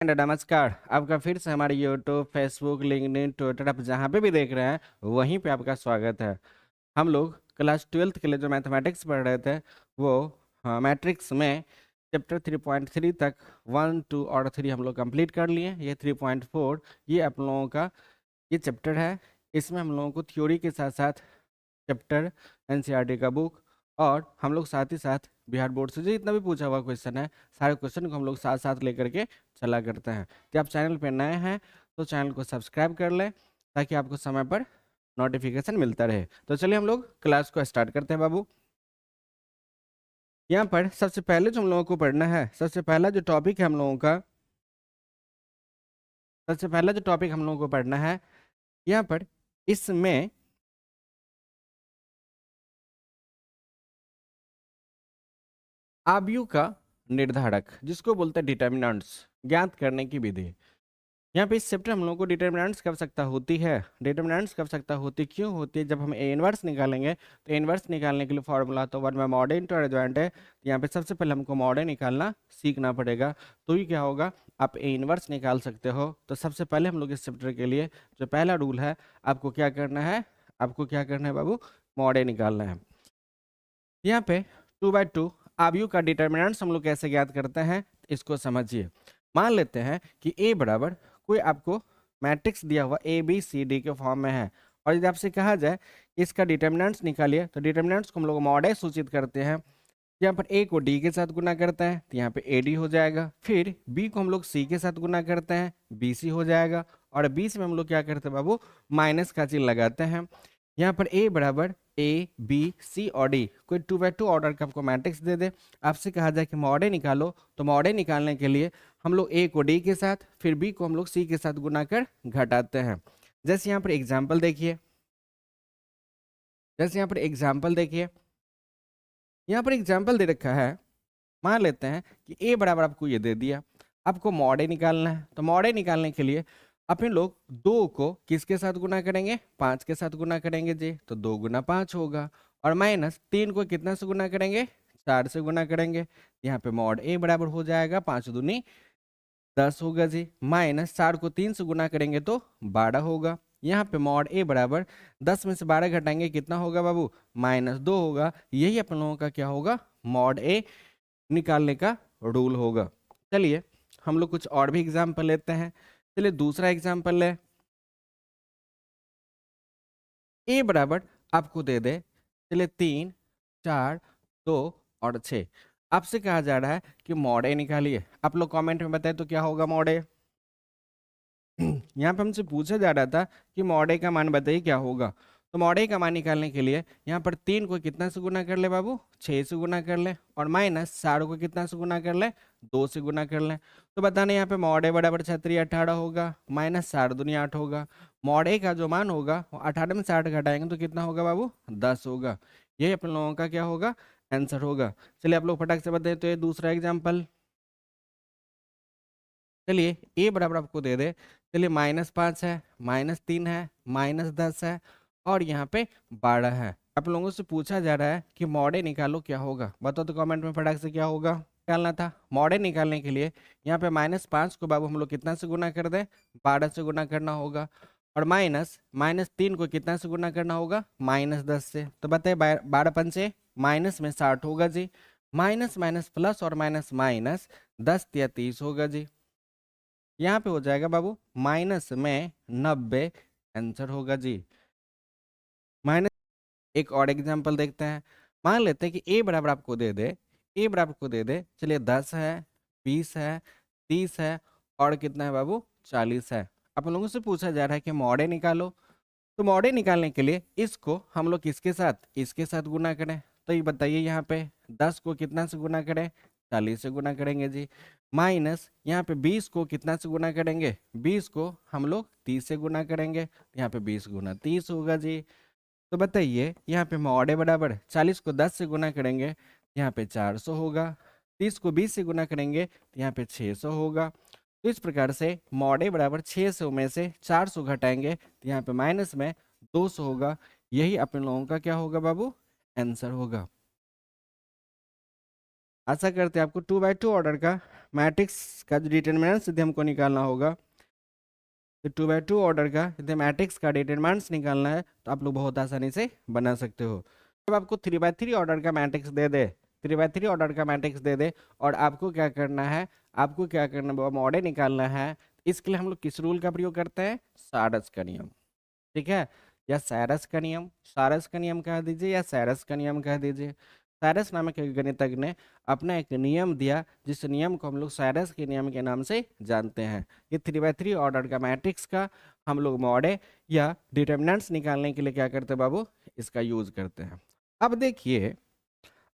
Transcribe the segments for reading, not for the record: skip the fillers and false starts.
नमस्कार। आपका फिर से हमारे यूट्यूब, फेसबुक, लिंक्डइन, ट्विटर आप जहाँ पे भी देख रहे हैं वहीं पे आपका स्वागत है। हम लोग क्लास 12th के लिए जो मैथमेटिक्स पढ़ रहे थे वो मैट्रिक्स में चैप्टर 3.3 तक 1, 2 और 3 हम लोग कंप्लीट कर लिए। ये 3.4 ये आप लोगों का ये चैप्टर है। इसमें हम लोगों को थ्योरी के साथ साथ चैप्टर, एनसीईआरटी का बुक और हम लोग साथ ही साथ बिहार बोर्ड से जो इतना भी पूछा हुआ क्वेश्चन है सारे क्वेश्चन को हम लोग साथ साथ लेकर के चला करते हैं। तो आप चैनल पे नए हैं तो चैनल को सब्सक्राइब कर लें ताकि आपको समय पर नोटिफिकेशन मिलता रहे। तो चलिए हम लोग क्लास को स्टार्ट करते हैं बाबू। यहाँ पर सबसे पहले जो हम लोगों को पढ़ना है, सबसे पहला जो टॉपिक है हम लोगों का, सबसे पहला जो टॉपिक हम लोगों को पढ़ना है यहाँ पर, इसमें आयु का निर्धारक जिसको बोलते हैं डिटर्मिनेंट्स ज्ञात करने की विधि। यहाँ पे इस चैप्टर हम लोगों को डिटर्मिनेंट्स की आवश्यकता होती है। डिटर्मिनेंट्स की आवश्यकता होती क्यों होती है? जब हम ए इनवर्स निकालेंगे तो इनवर्स निकालने के लिए फॉर्मूला तो वन में मॉड इनटू एडजॉइंट है। तो यहाँ पे सबसे पहले हमको मॉड निकालना सीखना पड़ेगा। तो ये क्या होगा, आप ए इनवर्स निकाल सकते हो। तो सबसे पहले हम लोग इस चैप्टर के लिए जो पहला रूल है, आपको क्या करना है, आपको क्या करना है बाबू, मॉड निकालना है। यहाँ पे 2/2 आयु का डिटर्मिनेंट्स हम लोग कैसे ज्ञात करते हैं इसको समझिए। मान लेते हैं कि ए बराबर कोई आपको मैट्रिक्स दिया हुआ ए बी सी डी के फॉर्म में है और यदि आपसे कहा जाए इसका डिटर्मिनेंट्स निकालिए तो डिटर्मिनेंट्स को हम लोग मॉड ए सूचित करते हैं। यहाँ पर ए को डी के साथ गुना करते हैं तो यहाँ पे ए डी हो जाएगा। फिर बी को हम लोग सी के साथ गुना करते हैं, बी सी हो जाएगा। और बीच में हम लोग क्या करते हैं बाबू, माइनस का चिन्ह लगाते हैं। यहाँ पर ए बराबर ए बी सी और डी कोई 2/2 ऑर्डर का आपको मैट्रिक्स दे दे, आपसे कहा जाए कि मॉडे निकालो, तो मॉडे निकालने के लिए हम लोग ए को डी के साथ फिर बी को हम लोग सी के साथ गुना कर घटाते हैं। जैसे यहाँ पर एग्जाम्पल देखिए, जैसे यहाँ पर एग्जाम्पल देखिए, यहाँ पर एग्जाम्पल दे रखा है। मान लेते हैं कि ए बराबर आपको ये दे दिया, आपको मॉडे निकालना है। तो मॉडे निकालने के लिए अपने लोग 2 को किसके साथ गुना करेंगे, 5 के साथ गुना करेंगे जी। तो 2 गुना 5 होगा। और माइनस 3 को कितना से गुना करेंगे, 4 से गुना करेंगे। यहाँ पे मॉड ए बराबर हो जाएगा 5 दूनी 10 होगा जी। माइनस 4 को 3 से गुना करेंगे तो 12 होगा। यहाँ पे मॉड ए बराबर 10 में से 12 घटाएंगे कितना होगा बाबू, -2 होगा। यही अपन लोगों का क्या होगा, मॉड ए निकालने का रूल होगा। चलिए हम लोग कुछ और भी एग्जाम्पल लेते हैं। चलिए दूसरा एग्जाम्पल ले, ए बराबर आपको दे दे, चलिए 3, 4, 2 और 6। आपसे कहा जा रहा है कि मॉड ए निकालिए। आप लोग कमेंट में बताएं तो क्या होगा मॉड ए। यहाँ पे हमसे पूछा जा रहा था कि मॉड ए का मान बताइए क्या होगा। तो मॉड ए का मान निकालने के लिए यहाँ पर 3 को कितना से गुना कर ले बाबू, 6 से गुना कर ले। और माइनस 4 को कितना से गुना कर ले, 2 से गुना कर ले। तो बताने यहाँ पे मॉड ए बराबर 18 होगा, -4 दूनी 8 होगा। मॉड ए का जो मान होगा वो 18 में से 8 घटाएंगे तो कितना होगा बाबू, 10 होगा। यही अपन लोगों का क्या होगा, आंसर होगा। चलिए आप लोग फटाक से बताएं तो ये दूसरा एग्जाम्पल। चलिए ए बराबर आपको दे दे, चलिए -5 है, -3 है, -10 है और यहाँ पे 12 है। आप लोगों से पूछा जा रहा है कि मॉडे निकालो क्या होगा, बताओ तो कमेंट में फटाक से क्या होगा। निकालना था मॉडे निकालने के लिए यहाँ पे -5 को बाबू हम लोग कितना से गुना कर दें, 12 से गुना करना होगा। और -3 को कितना से गुना करना होगा, -10 से। तो बताइए 12 पंचे माइनस में 60 होगा जी। माइनस माइनस प्लस और माइनस माइनस 10 या 30 होगा जी। यहाँ पे हो जाएगा बाबू -90 आंसर होगा जी। माइनस एक और एग्जांपल देखते हैं। मान लेते हैं कि ए बराबर आपको दे दे, ए बराबर आपको दे दे, चलिए 10 है, 20 है, 30 है और कितना है बाबू, 40 है। आप लोगों से पूछा जा रहा है कि मॉडे निकालो। तो मॉडे निकालने के लिए इसको हम लोग किसके साथ, इसके साथ गुना करें। तो ये बताइए यहाँ पे 10 को कितना से गुना करें, 40 से गुना करेंगे जी। माइनस यहाँ पे 20 को कितना से गुना करेंगे, 20 को हम लोग 30 से गुना करेंगे। यहाँ पे 20 गुना 30 होगा जी। तो बताइए यहाँ पे मॉडे बराबर 40 को 10 से गुना करेंगे, यहाँ पे 400 होगा। 30 को 20 से गुना करेंगे तो यहाँ पे 600 होगा। तो इस प्रकार से मॉडे बराबर 600 में से 400 घटाएंगे तो यहाँ पे माइनस में 200 होगा। यही अपन लोगों का क्या होगा बाबू, आंसर होगा। आशा करते हैं आपको 2/2 ऑर्डर का मैट्रिक्स का डिटरमिनेंट्स यदि हमको निकालना होगा, तो 2x2 ऑर्डर का यदि मैट्रिक्स का डिटरमिनेंट्स निकालना है तो आप लोग बहुत आसानी से बना सकते हो। जब आपको 3x3 ऑर्डर का मैट्रिक्स दे दे, 3x3 ऑर्डर का मैट्रिक्स दे दे और आपको क्या करना है, आपको क्या करना है, मॉडल निकालना है। इसके लिए हम लोग किस रूल का प्रयोग करते हैं, सारस का नियम, ठीक है, या सैरस का नियम, सारस का नियम कह दीजिए या सैरस का नियम कह दीजिए। सैरस नामक एक गणितज्ञ ने अपना एक नियम दिया, जिस नियम को हम लोग सैरस के नियम के नाम से जानते हैं। ये 3x3 ऑर्डर का मैट्रिक्स का हम लोग मॉडल या डिटर्मिनेंट्स निकालने के लिए क्या करते हैं बाबू, इसका यूज करते हैं। अब देखिए,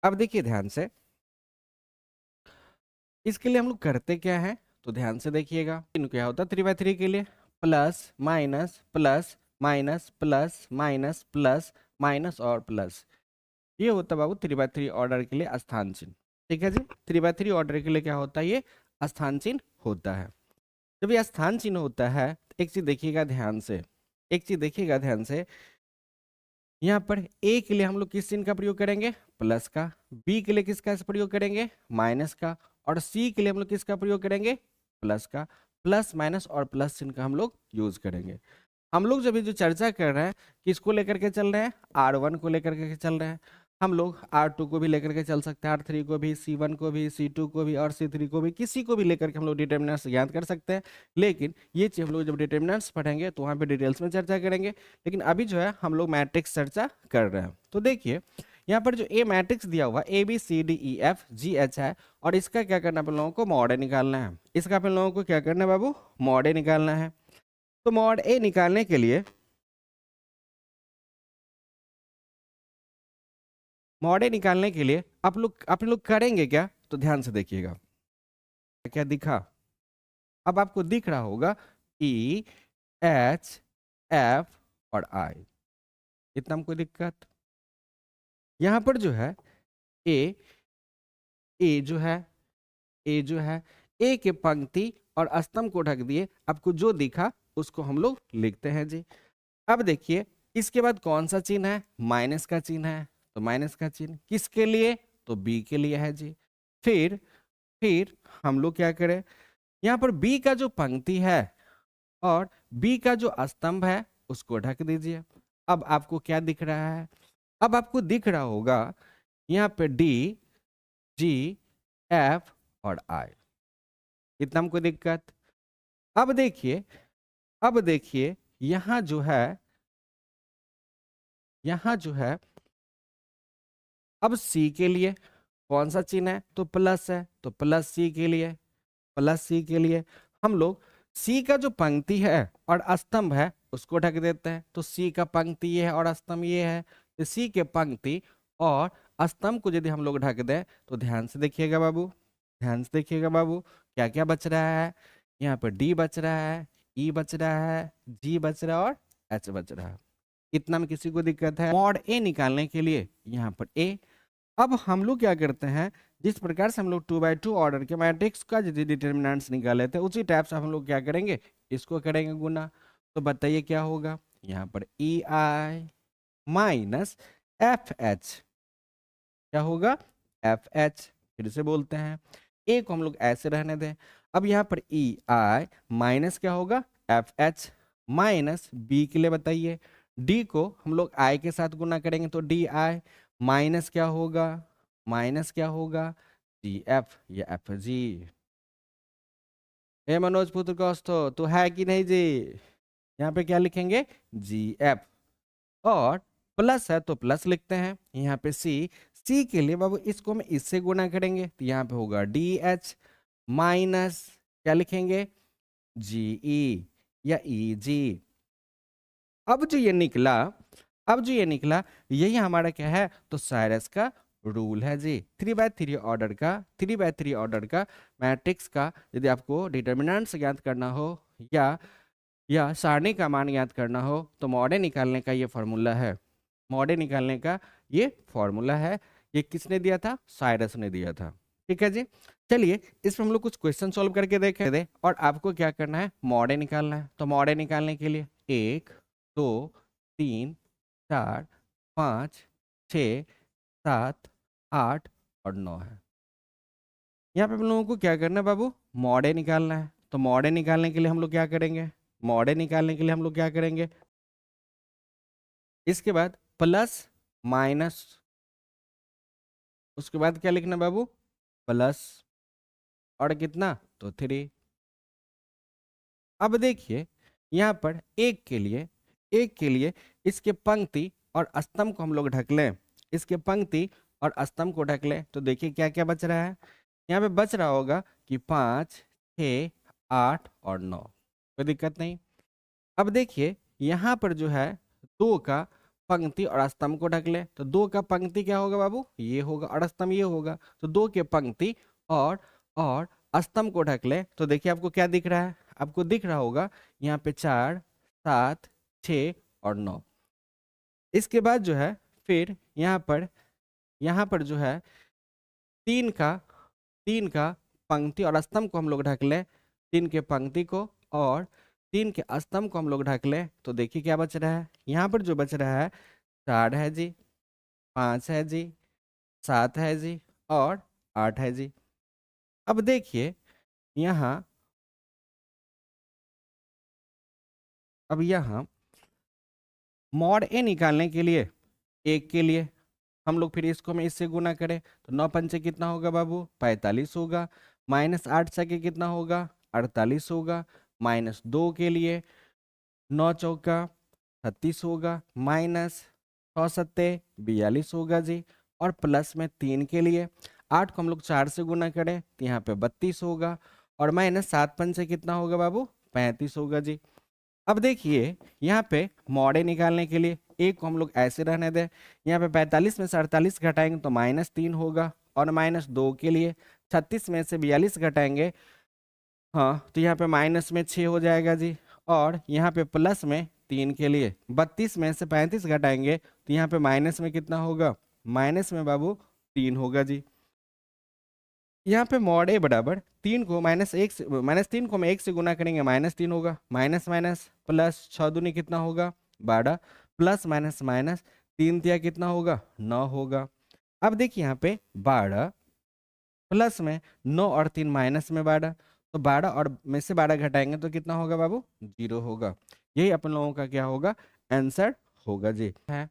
अब देखिए ध्यान से, इसके लिए हम लोग करते क्या है, तो ध्यान से देखिएगा। क्या होता है 3x3 के लिए, plus minus plus minus plus minus plus minus और प्लस, ये होता है बाबू 3x3 ऑर्डर के लिए स्थान चिन्ह। ठीक है जी, 3x3 ऑर्डर के लिए क्या होता है, ये स्थान चिन्ह होता है। जब ये स्थान चिन्ह होता है तो एक चीज देखिएगा ध्यान से, एक चीज देखिएगा ध्यान से, यहाँ पर ए के लिए हम लोग किस चिन्ह का प्रयोग करेंगे, प्लस का, बी के लिए किसका प्रयोग करेंगे, माइनस का, और सी के लिए हम लोग किसका प्रयोग करेंगे, प्लस का। प्लस माइनस और प्लस चिन्ह का हम लोग यूज करेंगे। हम लोग जब ये जो चर्चा कर रहे हैं किसको लेकर के चल रहे हैं, R1 को लेकर के चल रहे हैं। हम लोग R2 को भी लेकर के चल सकते हैं, R3 को भी, C1 को भी, C2 को भी और C3 को भी, किसी को भी लेकर के हम लोग डिटर्मिनेंट्स ज्ञात कर सकते हैं। लेकिन ये चीज हम लोग जब डिटर्मिनेंट्स पढ़ेंगे तो वहाँ पे डिटेल्स में चर्चा करेंगे। लेकिन अभी जो है हम लोग मैट्रिक्स चर्चा कर रहे हैं। तो देखिए यहाँ पर जो ए मैट्रिक्स दिया हुआ ABCDEFGH है, और इसका क्या करना है, अपन लोगों को मॉडल निकालना है। इसका अपन लोगों को क्या करना है बाबू, मॉडल निकालना है। तो मॉड ए निकालने के लिए, मॉडल निकालने के लिए आप लोग करेंगे क्या, तो ध्यान से देखिएगा क्या दिखा। अब आपको दिख रहा होगा E H F और I, इतना हमको दिक्कत। यहां पर जो है ए, ए जो है, ए जो है, ए के पंक्ति और स्तंभ को ढक दिए, आपको जो दिखा उसको हम लोग लिखते हैं जी। अब देखिए इसके बाद कौन सा चिन्ह है, माइनस का चिन्ह है, तो माइनस का चिन्ह किसके लिए, तो बी के लिए है जी। फिर हम लोग क्या करें, यहाँ पर बी का जो पंक्ति है और बी का जो स्तंभ है उसको ढक दीजिए। अब आपको क्या दिख रहा है, अब आपको दिख रहा होगा यहाँ पे डी, जी, एफ और आई, इतना हमको दिक्कत। अब देखिए, अब देखिए यहाँ जो है, यहाँ जो है, अब सी के लिए कौन सा चिन्ह है, तो प्लस है, तो प्लस सी के लिए, प्लस सी के लिए हम लोग सी का जो पंक्ति है और स्तंभ है उसको ढक देते हैं। तो सी का पंक्ति ये है और स्तंभ ये है, तो सी के पंक्ति और स्तंभ को यदि हम लोग ढक दें तो ध्यान से देखिएगा बाबू, ध्यान से देखिएगा बाबू, क्या क्या बच रहा है, यहाँ पर डी बच रहा है, ई बच रहा है, जी बच रहा है और एच बच रहा है। इतना में किसी को दिक्कत है, मॉड ए निकालने के लिए यहाँ पर ए। अब हम लोग क्या करते हैं, जिस प्रकार से हम लोग 2x2 ऑर्डर के मैट्रिक्स का यदि डिटर्मिनेंट्स निकाले थे उसी टाइप से हम लोग क्या करेंगे, इसको करेंगे गुना। तो बताइए क्या होगा, यहाँ पर EI माइनस FH, क्या होगा, FH। फिर से बोलते हैं, ए को हम लोग ऐसे रहने दें। अब यहाँ पर EI माइनस क्या होगा, FH माइनस बी के लिए बताइए, डी को हम लोग आई के साथ गुना करेंगे तो DI माइनस क्या होगा, माइनस क्या होगा, GF या FG। हे मनोज पुत्र कौस्तो, तो है कि नहीं जी, यहाँ पे क्या लिखेंगे, GF, और प्लस है तो प्लस लिखते हैं। यहाँ पे सी के लिए बाबू इसको हम इससे गुना करेंगे तो यहाँ पे होगा DH माइनस क्या लिखेंगे, GE या EG। अब जो ये निकला, अब जो ये निकला यही हमारा क्या है, तो साइरस का रूल है जी। 3x3 ऑर्डर का, 3x3 ऑर्डर का मैट्रिक्स का यदि आपको डिटर्मिनेंट्स ज्ञात करना हो या सारणी का मान ज्ञात करना हो तो मॉडल निकालने का ये फॉर्मूला है, मॉडल निकालने का ये फॉर्मूला है। ये किसने दिया था, साइरस ने दिया था। ठीक है जी, चलिए इस पर हम लोग कुछ क्वेश्चन सॉल्व करके देखें दे, और आपको क्या करना है, मॉडल निकालना है। तो मॉडल निकालने के लिए 1 2 3 4 5 6 7 8 और 9 है। यहाँ पे हम लोगों को क्या करना है बाबू, मॉडे निकालना है। तो मॉडे निकालने के लिए हम लोग क्या करेंगे, मॉडे निकालने के लिए हम लोग क्या करेंगे, इसके बाद प्लस माइनस, उसके बाद क्या लिखना बाबू, प्लस और कितना, तो 3। अब देखिए यहाँ पर एक के लिए इसके पंक्ति और स्तंभ को हम लोग ढक लें, इसके पंक्ति और स्तंभ को ढक लें, तो देखिए क्या क्या बच रहा है। यहाँ पे बच रहा होगा कि 5, 6, 8 और 9, कोई दिक्कत नहीं। अब देखिए यहाँ पर जो है 2 का पंक्ति और स्तंभ को ढक ले, तो 2 का पंक्ति क्या होगा बाबू, ये होगा, और स्तंभ ये होगा। तो 2 के पंक्ति और स्तंभ को ढक ले, तो देखिए आपको क्या दिख रहा है, आपको दिख रहा होगा यहाँ पे 4, 7, 6 और 9। इसके बाद जो है फिर यहाँ पर जो है 3 का पंक्ति और स्तंभ को हम लोग ढक लें, 3 के पंक्ति को और 3 के स्तंभ को हम लोग ढक लें, तो देखिए क्या बच रहा है, यहाँ पर जो बच रहा है 4 है जी, 5 है जी, 7 है जी और 8 है जी। अब देखिए यहाँ अब यहाँ मॉड ए निकालने के लिए, एक के लिए हम लोग फिर इसको में इससे गुना करें, तो 9 पंचे कितना होगा बाबू, 45 होगा, माइनस 8 छके कितना होगा, 48 होगा, माइनस 2 के लिए 9 चौका 36 होगा, माइनस 6 सत्ते 42 होगा जी, और प्लस में 3 के लिए 8 को हम लोग 4 से गुना करें तो यहाँ पे 32 होगा, और माइनस 7 पंचे कितना होगा बाबू, 35 होगा जी। अब देखिए यहाँ पे मॉडे निकालने के लिए एक को हम लोग ऐसे रहने दें, यहाँ पे 45 में से 48 घटाएंगे तो -3 होगा, और माइनस 2 के लिए 36 में से 42 घटाएंगे, हाँ तो यहाँ पे माइनस में 6 हो जाएगा जी, और यहाँ पे प्लस में 3 के लिए 32 में से 35 घटाएंगे तो यहाँ पे माइनस में कितना होगा, माइनस में बाबू 3 होगा जी। यहाँ पे मॉड ए बराबर 3 को -3 को हम 1 से गुना करेंगे, -3 होगा, माइनस माइनस प्लस 6 दूनी कितना होगा 12, प्लस माइनस माइनस 3 तिया कितना होगा 9 होगा। अब देखिए यहाँ पे 12 प्लस में 9 और 3 माइनस में 12, तो 12 और में से 12 घटाएंगे तो कितना होगा बाबू, 0 होगा। यही अपन लोगों का क्या होगा, आंसर होगा जी। है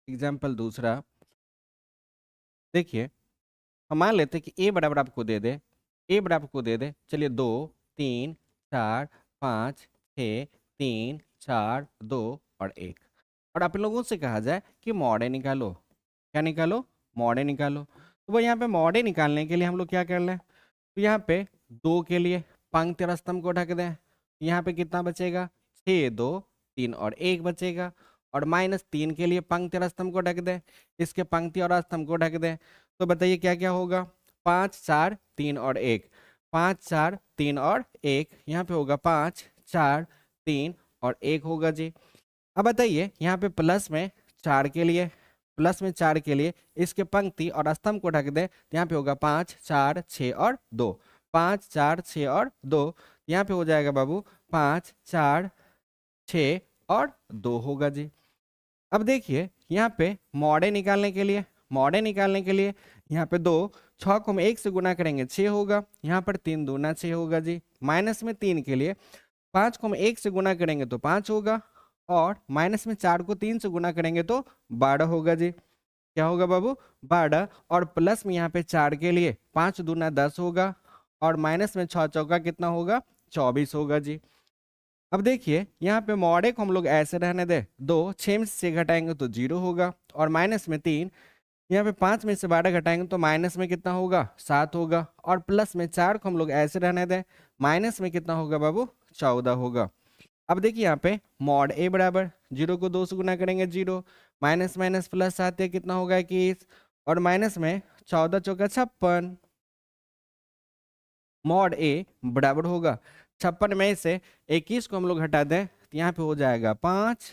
एग्जाम्पल दूसरा, देखिए हम मान लेते कि ए बराबर आपको दे दे, ए बराबर आपको दे दे, चलिए 2, 3, 4, 5, 6, 3, 4, 2 और 1, और आप लोगों से कहा जाए कि मॉडे निकालो, क्या निकालो, मॉडे निकालो। तो वो यहाँ पे मॉडे निकालने के लिए हम लोग क्या कर लें, तो यहाँ पे 2 के लिए पंक्ति और स्तंभ को ढक दें, यहाँ पे कितना बचेगा 6, 2, 3 और 1 बचेगा, और -3 के लिए पंक्ति और स्तंभ को ढक दें, इसके पंक्ति और स्तंभ को ढक दें, तो बताइए क्या क्या होगा, 5, 4, 3 और 1, 5, 4, 3 और 1, यहाँ पे होगा 5, 4, 3 और 1 होगा जी। अब बताइए यहाँ पे प्लस में 4 के लिए इसके पंक्ति और स्तंभ को ढक दें, तो यहाँ पे होगा 5, 4, 6 और 2, 5, 4, 6 और 2, यहाँ पे हो जाएगा बाबू 5, 4, 6 और 2 होगा जी। अब देखिए यहाँ पे मॉडे निकालने के लिए यहाँ पे 2, 6 को हम 1 से गुना करेंगे 6 होगा, यहाँ पर 3 दूना 6 होगा जी, माइनस में 3 के लिए 5 को हम 1 से गुना करेंगे तो 5 होगा, और माइनस में 4 को 3 से गुना करेंगे तो 12 होगा जी। क्या होगा बाबू, 12, और प्लस में यहाँ पे 4 के लिए 5 दूना 10 होगा, और माइनस में 6 चौका कितना होगा 24 होगा जी। अब देखिए यहाँ पे मॉडे को हम लोग ऐसे रहने दे, 2, 6 में से घटाएंगे तो 0 होगा, और माइनस में 3, यहाँ पे 5 में से 12 घटाएंगे तो माइनस में कितना होगा 7 होगा, और प्लस में 4 को हम लोग ऐसे रहने दें, माइनस में कितना होगा बाबू 14 होगा। अब देखिए यहाँ पे मॉड ए बराबर 0 को 2 से गुना करेंगे 0, माइनस माइनस प्लस 7 है कितना होगा 21, और माइनस में 14 चौका 56, मॉड ए बराबर होगा 56 में से 21 को हम लोग हटा दें तो यहाँ पे हो जाएगा 5,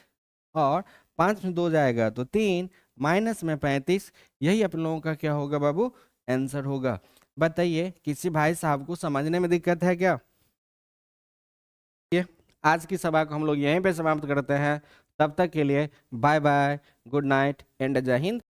और 5 में 2 जाएगा तो 3, माइनस में 35, यही आप लोगों का क्या होगा बाबू, आंसर होगा। बताइए किसी भाई साहब को समझने में दिक्कत है क्या? ये आज की सभा को हम लोग यहीं पे समाप्त करते हैं, तब तक के लिए bye bye, good night and जय हिंद।